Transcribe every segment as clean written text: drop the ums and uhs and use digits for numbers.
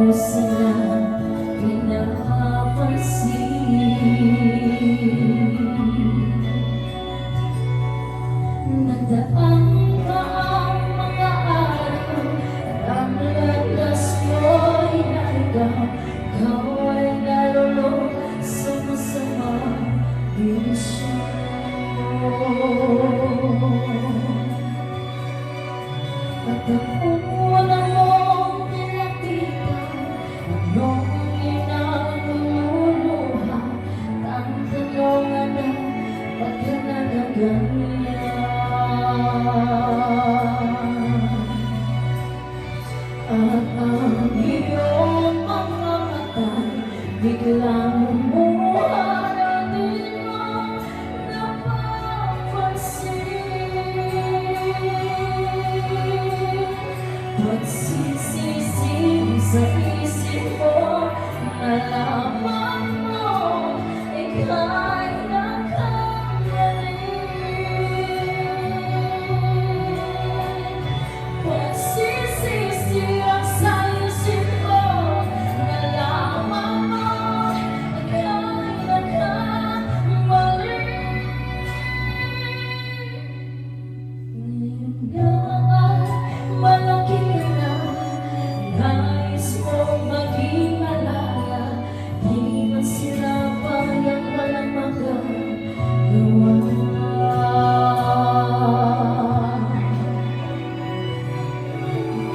mo sila pinapansin. Nagdaan pa ang mga araw, ang landas mo'y naligaw. Ikaw ay narulog sa masamang bisyon. At ang una mong pinatigan, ang iyong inaluluha, ang tanongan na ba't ka nagaganyan? At ang iyong mga mata'y biglang lumuha na di mo napapansin. Pagsisisi sa isip mo, nalaman mo ika'y nagkamali. Pagsisisi ang sa isip mo, nalaman mo ika'y nagkamali. Ngayon ay malaki ka na, nais mong maging malaya, di man sila payang walang magagawa.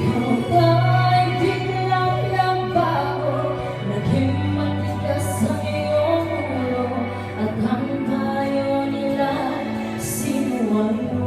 Ikaw ay biglang nagbago, naging matigas ang iyong ulo, at ang payo nila sinuway mo.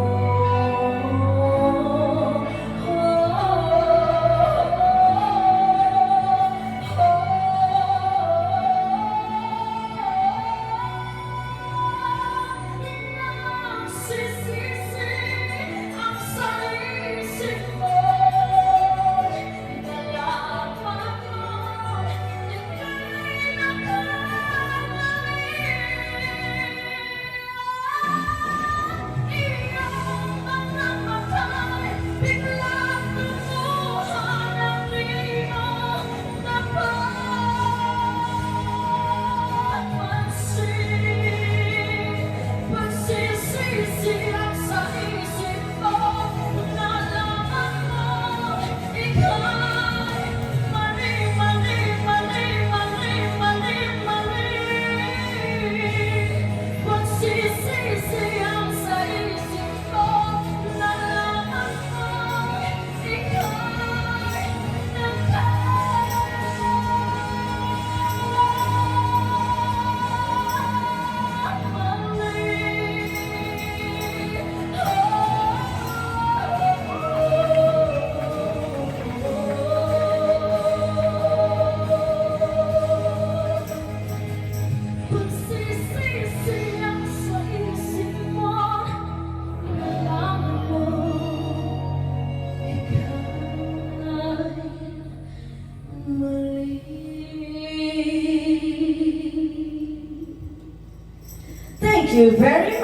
Thank you very much.